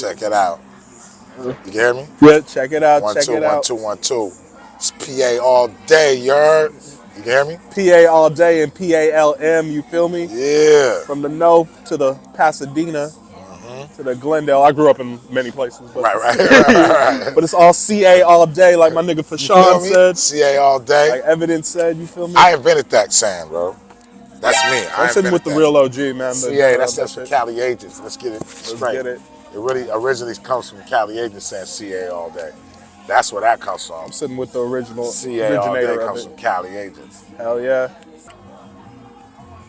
Check it out. You can hear me? Yeah, check it out. One, Check two, it one, out. two, 1, 2. It's PA all day, you heard? You can hear me? PA all day and PALM, you feel me? Yeah. From the north to the Pasadena to the Glendale. I grew up in many places, but Right. but it's all CA all day, like my nigga You feel Fashawn me? said, CA all day. like Evidence said, you feel me? I invented that saying, bro. That's me. I'm I sitting with invented the that. real OG, man. CA, that That stands for shit. Cali Agents. Let's get it Let's straight. get it. It really originally comes from Cali Agents saying CA all day. That's where that comes from. I'm sitting with the CA all day originator of comes it. from Cali Agents. Hell yeah.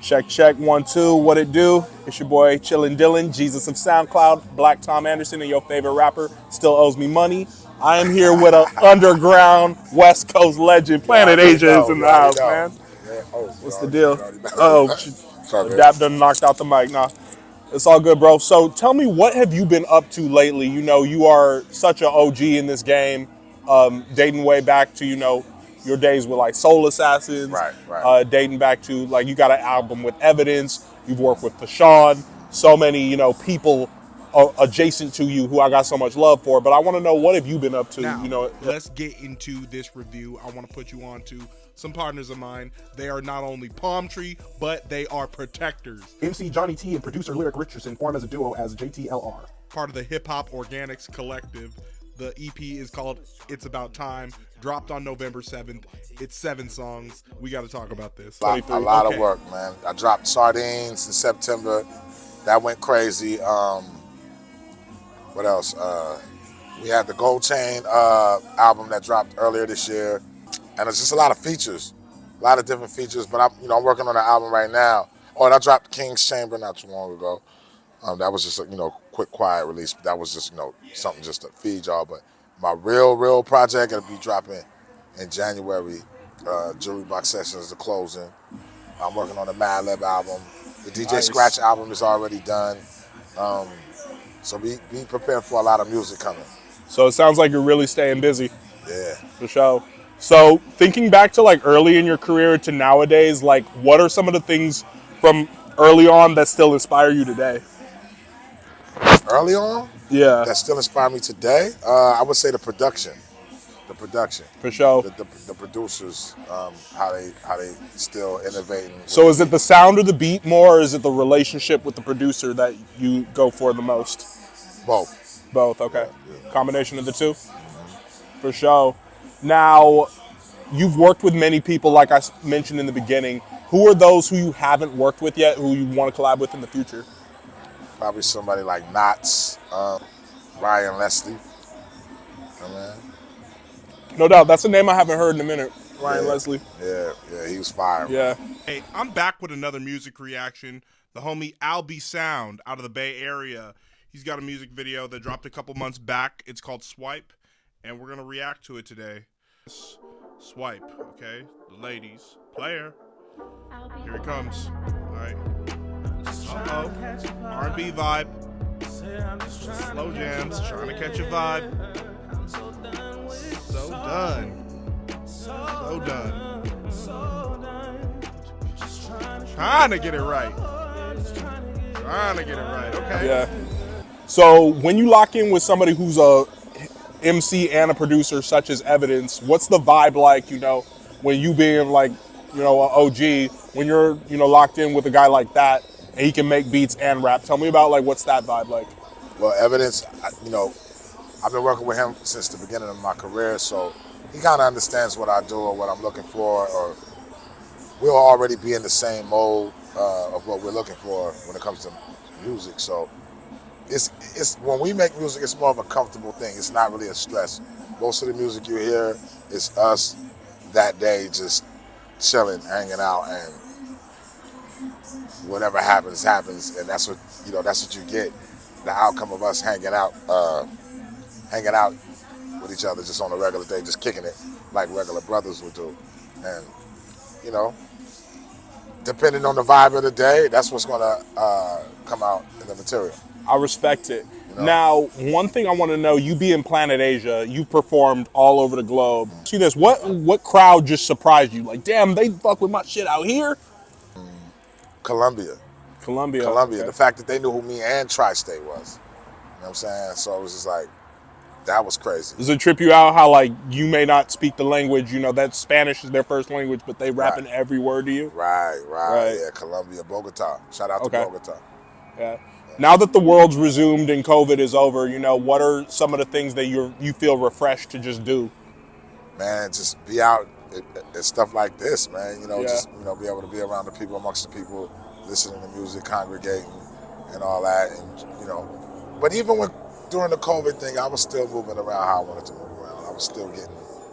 Check, check, 1, 2, what it do? It's your boy Chillin' Dylan, Jesus of SoundCloud, Black Tom Anderson, and your favorite rapper still owes me money. I am here with an underground West Coast legend. You Planet already Asia is know. in You the already house, know. man. Yeah. Oh, What's the deal? you already know. Oh, It's all good. Dap done knocked out the mic. Nah, it's all good, bro. So tell me, what have you been up to lately? You know, you are such an OG in this game, dating way back to, your days with like Soul Assassins, Right. dating back to like you got an album with Evidence. You've worked with Fashawn, so many, people adjacent to you who I got so much love for. But I want to know, what have you been up to? Now, let's get into this review. I want to put you on to some partners of mine. They are not only palm tree, but they are protectors. MC Johnny T and producer Lyric Richardson form as a duo as JTLR. Part of the Hip Hop Organics Collective. The EP is called It's About Time, dropped on November 7th. It's 7 songs. We got to talk about this. A lot of work, man. I dropped Sardines in September. That went crazy. What else? We had the Gold Chain album that dropped earlier this year. And it's just a lot of features, a lot of different features. But I'm working on an album right now. Oh, and I dropped King's Chamber not too long ago. That was just a quick, quiet release. That was just something just to feed y'all. But my real project it'll be dropping in January. Jewelry Box Sessions is the closing. I'm working on the Madlib album. The DJ Scratch album is already done. So be prepared for a lot of music coming. So it sounds like you're really staying busy. Yeah. For sure. So thinking back to like early in your career to nowadays, like what are some of the things from early on that still inspire you today? Early on? Yeah. That still inspire me today? I would say the production. For sure. The producers, how they still innovating. So is it the sound or the beat more, or is it the relationship with the producer that you go for the most? Both. Both, okay. Yeah. Combination of the two? For sure. Now, you've worked with many people, like I mentioned in the beginning. Who are those who you haven't worked with yet, who you want to collab with in the future? Probably somebody like Knots, Ryan Leslie. No doubt. That's a name I haven't heard in a minute. Ryan Leslie. Yeah, he was fire. Yeah. Hey, I'm back with another music reaction. The homie Albie Sound out of the Bay Area. He's got a music video that dropped a couple months back. It's called Swipe, and we're going to react to it today. Swipe, okay? The ladies. Player. Here it comes. All right. Uh-oh. R&B vibe. Slow jams. Trying to catch a vibe. So done. Trying to get it right. Okay. Yeah. So when you lock in with somebody who's a MC and a producer such as Evidence, what's the vibe like, when you being like, an OG, when you're, locked in with a guy like that and he can make beats and rap? Tell me about like, what's that vibe like? Well, Evidence, I've been working with him since the beginning of my career, so he kind of understands what I do or what I'm looking for, or we'll already be in the same mode of what we're looking for when it comes to music. So it's when we make music, it's more of a comfortable thing. It's not really a stress. Most of the music you hear is us that day just chilling, hanging out, and whatever happens, and that's what you get. The outcome of us hanging out with each other just on a regular day, just kicking it like regular brothers would do. And, depending on the vibe of the day, that's what's going to come out in the material. I respect it. Now, one thing I want to know, you being Planet Asia, you performed all over the globe. See this, what crowd just surprised you? Like, damn, they fuck with my shit out here? Colombia. Okay. The fact that they knew who me and Tri-State was. what I'm saying? So it was just like, that was crazy. Does it trip you out how like you may not speak the language, that Spanish is their first language, but they Right. rapping every word to you? Right. Right. Yeah, Colombia, Bogota. Shout out to Okay. Bogota. Yeah. Now that the world's resumed and COVID is over, what are some of the things that you feel refreshed to just do? Man, just be out at stuff like this, man. Yeah. Just be able to be around the people, amongst the people, listening to music, congregating, and all that. And but even during the COVID thing, I was still moving around how I wanted to move around. I was still getting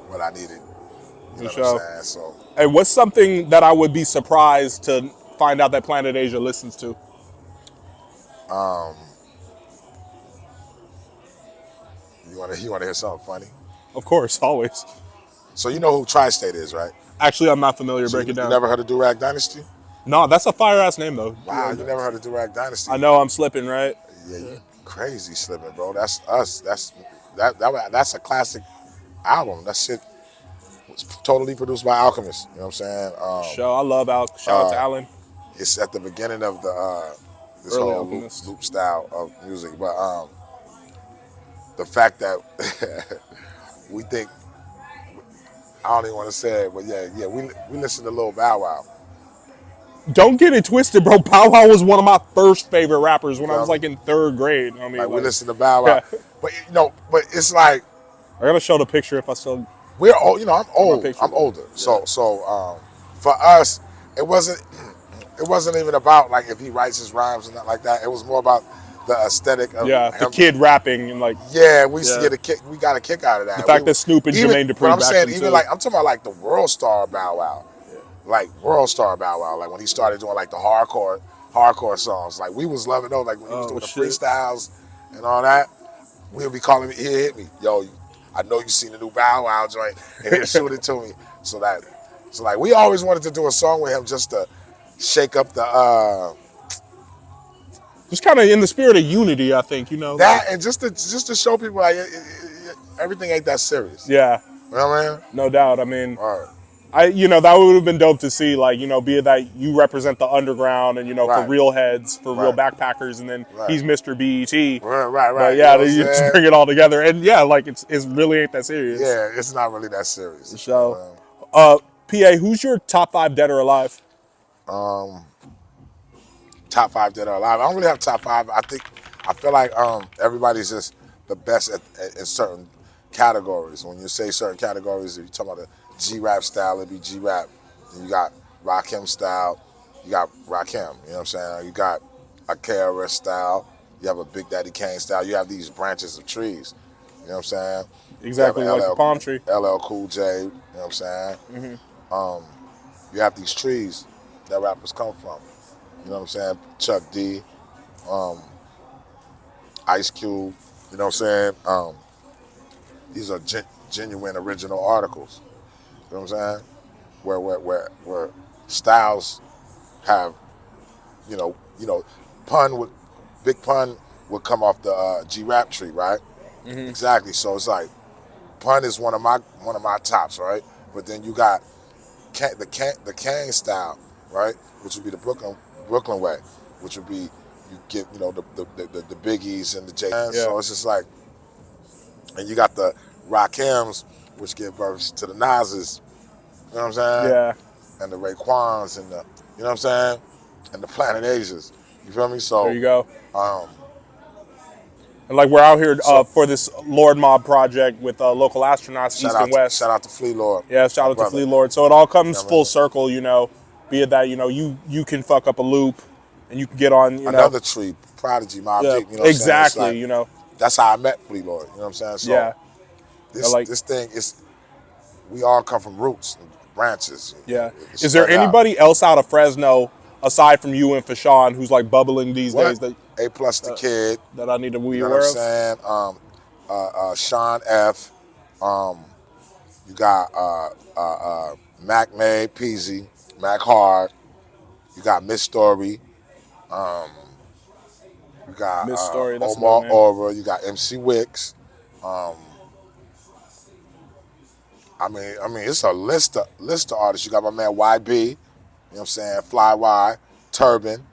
what I needed. You For know what I'm sure. saying? So, Hey, what's something that I would be surprised to find out that Planet Asia listens to? um, you wanna hear something funny? Of course, always. So you know who Tri-State is, right? Actually, I'm not familiar. So Break it you down. never heard of Durag Dynasty? No, that's a fire ass name though. Wow, you never heard of Durag Dynasty? I know I'm slipping, right? Yeah, you crazy slipping, bro. That's us. That's a classic album. That shit was totally produced by Alchemist. You know what I'm saying? Show. I love Al. Shout out to Alan. It's at the beginning of the this Early whole Alchemist. loop style of music, but the fact that we think, I don't even want to say it, but yeah, we listen to Lil Bow Wow. Don't get it twisted, bro. Bow Wow was one of my first favorite rappers when I was Feel me? like in third grade. I Like mean, we like, listen to Bow Wow, yeah. but but it's like I gotta show the picture if I still we're old. I'm have my old. picture. I'm older. Yeah. So for us, it wasn't even about like if he writes his rhymes and not like that. It was more about the aesthetic of Yeah, the him. kid rapping and like, Yeah, we used to yeah. get a kick. We got a kick out of that. The fact that Snoop and Even, Jermaine but Dupri I'm backed saying him even too. like I'm talking about like the world star Bow Wow, like world star Bow Wow. Like when he started doing like the hardcore songs. Like we was loving those. Like when he was doing the shit. freestyles and all that. We would be calling me, "Here, hit me, yo. I know you seen the new Bow Wow joint, and he'll shoot it to me." So like we always wanted to do a song with him just to shake up the Just kind of in the spirit of unity, I think. that, and just to show people like everything ain't that serious. Yeah, You know what I mean? no doubt. I mean, All right. that would have been dope to see, like, be it that you represent the underground and, for Right. real heads, for real Right. backpackers, and then Right. he's Mr. BET. Right. But You yeah, know what I'm you just saying? bring it all together. And yeah, like, it really ain't that serious. Yeah, it's not really that serious. So, PA, who's your top 5 dead or alive? Top 5 that are alive. I don't really have top 5. I feel like everybody's just the best in certain categories. When you say certain categories, if you talk about the G-rap style, it'd be G-rap. Then you got Rakim style. You got Rakim. You know what I'm saying? You got a KRS style. You have a Big Daddy Kane style. You have these branches of trees. You know what I'm saying? Exactly, You have like the palm tree. LL Cool J. You know what I'm saying? You have these trees that rappers come from. You know what I'm saying? Chuck D, Ice Cube. You know what I'm saying? These are genuine original articles. You know what I'm saying? Where styles have, Big Pun would come off the G-Rap tree, right? Exactly. So it's like Pun is one of my tops, right? But then you got the Kane style, right? Which would be the Brooklyn way, which would be you get the Biggies and the J. Yeah. So it's just like, and you got the Rakims, which give birth to the Nas's. You know what I'm saying? Yeah. And the Raekwons and the, you know what I'm saying? And the Planet Asias. You feel me? So There you go. Um, And like we're out here for this Lord Mob project with local astronauts, East and West. Shout out to Flea Lord. Yeah, shout my out to brother. Flea Lord. So it all comes Yeah, man. full circle, Be it that you can fuck up a loop, and you can get on, Another tree, Prodigy, Mob Yeah, Deep. You know what I'm saying? It's exactly. like, that's how I met Flea Lord. You know what I'm saying? So Yeah, this thing is, we all come from roots and branches. yeah. It's Is there spread out. anybody else out of Fresno aside from you and Fashawn who's like bubbling these What? days that A plus the kid. I need to be You know aware what of? I'm saying? Sean F. You got Mac May, Peasy, Mac Hard. You got Miss Story. You got Miss Story, that's a Omar dope name. Aura. You got MC Wicks. I mean, it's a list of artists. You got my man YB. You know what I'm saying? Fly Y, Turban.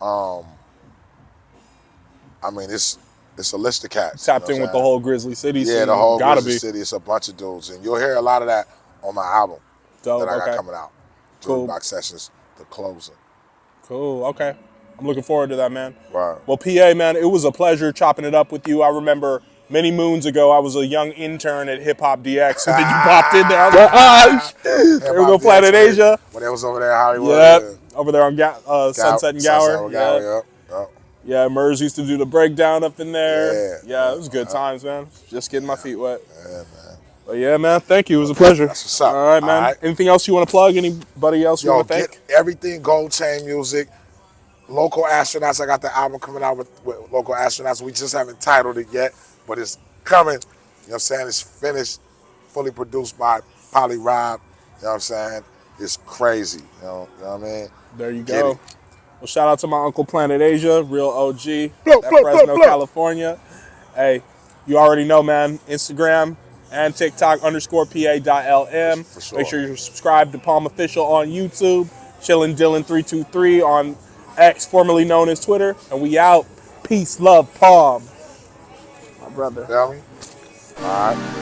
I mean, it's It's a list of cats. You know Tapped what in I'm with the saying? whole Grizzly City Yeah, scene. the whole Gotta Grizzly be. City. It's a bunch of dudes, and you'll hear a lot of that on my album that Dope. I got Okay. coming out. Jewelry Cool. Box Sessions, the closing. Cool. Okay. I'm looking forward to that, man. Right. Well, PA, man, it was a pleasure chopping it up with you. I remember many moons ago, I was a young intern at Hip Hop DX, and then you popped in there. I was like, ah, Hip there we Hop go, DX Planet Asia. when they was over there in Hollywood. Yep. Yeah. Over there on Sunset and Sunset Gower. with Yeah. Gower, yep. Yeah, Murs used to do the breakdown up in there. Yeah. Yeah, it was good times, man. Just getting my feet wet. Yeah, man. But yeah, man, thank you. It was a pleasure. That's what's up. All right, All man. right. Anything else you want to plug? Anybody else you Yo, want to get thank? everything Gold Chain Music. Local Astronauts. I got the album coming out with Local Astronauts. We just haven't titled it yet, but it's coming. You know what I'm saying? It's finished, fully produced by Polly Rob. You know what I'm saying? It's crazy. You know what I mean? There you Get go. it. Well, shout out to my uncle Planet Asia, real OG, Blow, at blow, Fresno, blow. California. Hey, you already know, man. Instagram and TikTok _PA.LM. For sure. Make sure you subscribe to Palm Official on YouTube. Chillin' Dylan 323 on X, formerly known as Twitter. And we out. Peace, love, Palm. My brother. Feel me? All right.